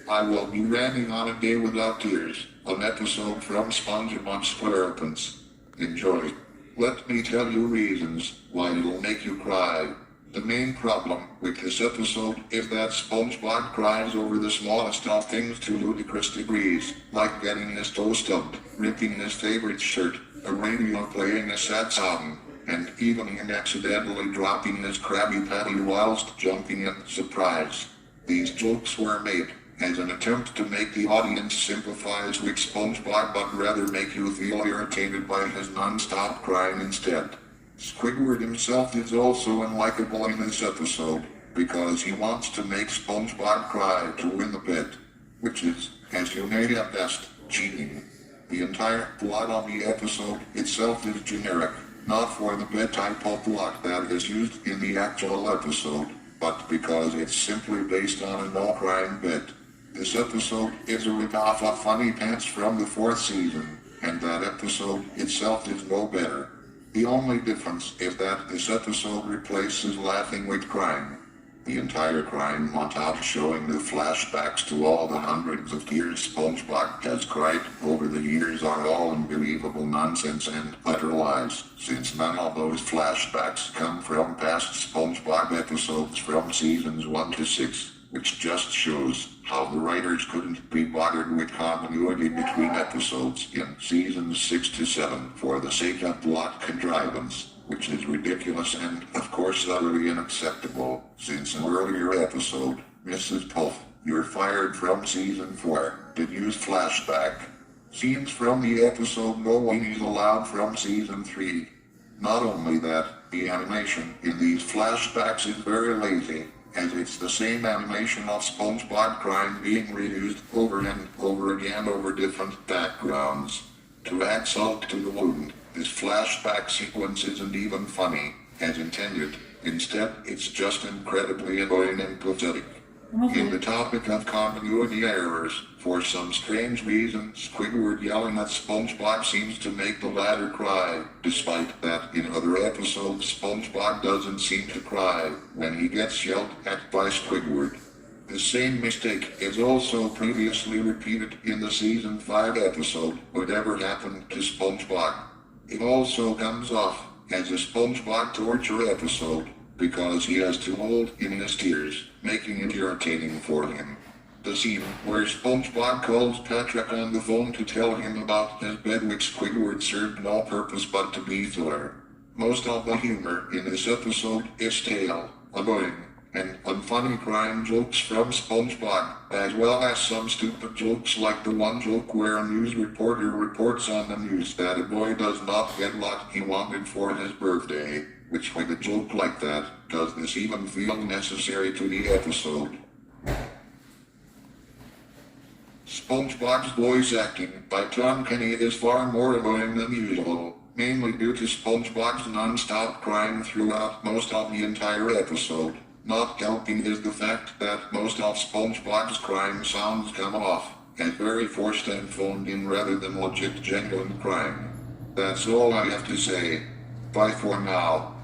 I will be ranting on A Day Without Tears, an episode from SpongeBob SquarePants. Enjoy. Let me tell you reasons why it'll make you cry. The main problem with this episode is that SpongeBob cries over the smallest of things to ludicrous degrees, like getting his toe stubbed, ripping his favorite shirt, a radio playing a sad song, and even him accidentally dropping his Krabby Patty whilst jumping in surprise. These jokes were made as an attempt to make the audience sympathize with SpongeBob but rather make you feel irritated by his non-stop crying instead. Squidward himself is also unlikable in this episode, because he wants to make SpongeBob cry to win the bet, which is, as you may have guessed, cheating. The entire plot of the episode itself is generic, not for the bet type of plot that is used in the actual episode, but because it's simply based on a no-crime bet. This episode is a rip-off of Funny Pants from the 4th season, and that episode itself is no better. The only difference is that this episode replaces laughing with crying. The entire crime montage showing the flashbacks to all the hundreds of tears SpongeBob has cried over the years are all unbelievable nonsense and utter lies, since none of those flashbacks come from past SpongeBob episodes from seasons 1 to 6, which just shows how the writers couldn't be bothered with continuity between episodes in seasons 6 to 7 for the sake of plot contrivance, which is ridiculous and, of course, utterly unacceptable, since an earlier episode, Mrs. Puff, You're Fired from Season 4, did use flashback scenes from the episode No One Is Allowed from Season 3. Not only that, the animation in these flashbacks is very lazy, as it's the same animation of SpongeBob crying being reused over and over again over different backgrounds. To add salt to the wound, this flashback sequence isn't even funny, as intended. Instead, it's just incredibly annoying and pathetic. In the topic of continuity errors, for some strange reason, Squidward yelling at SpongeBob seems to make the latter cry, despite that in other episodes SpongeBob doesn't seem to cry when he gets yelled at by Squidward. The same mistake is also previously repeated in the Season 5 episode, Whatever Happened to SpongeBob. It also comes off as a SpongeBob torture episode, because he has to hold in his tears, making it irritating for him. The scene where SpongeBob calls Patrick on the phone to tell him about his bed which Squidward served no purpose but to be filler. Most of the humor in this episode is stale, annoying, and unfunny crime jokes from SpongeBob, as well as some stupid jokes like the one joke where a news reporter reports on the news that a boy does not get what he wanted for his birthday. Which with a joke like that, does this even feel necessary to the episode? SpongeBob's voice acting by Tom Kenny is far more annoying than usual, mainly due to SpongeBob's non-stop crying throughout most of the entire episode. Not helping is the fact that most of SpongeBob's crying sounds come off as very forced and phoned in rather than legit genuine crying. That's all I have to say. Bye for now.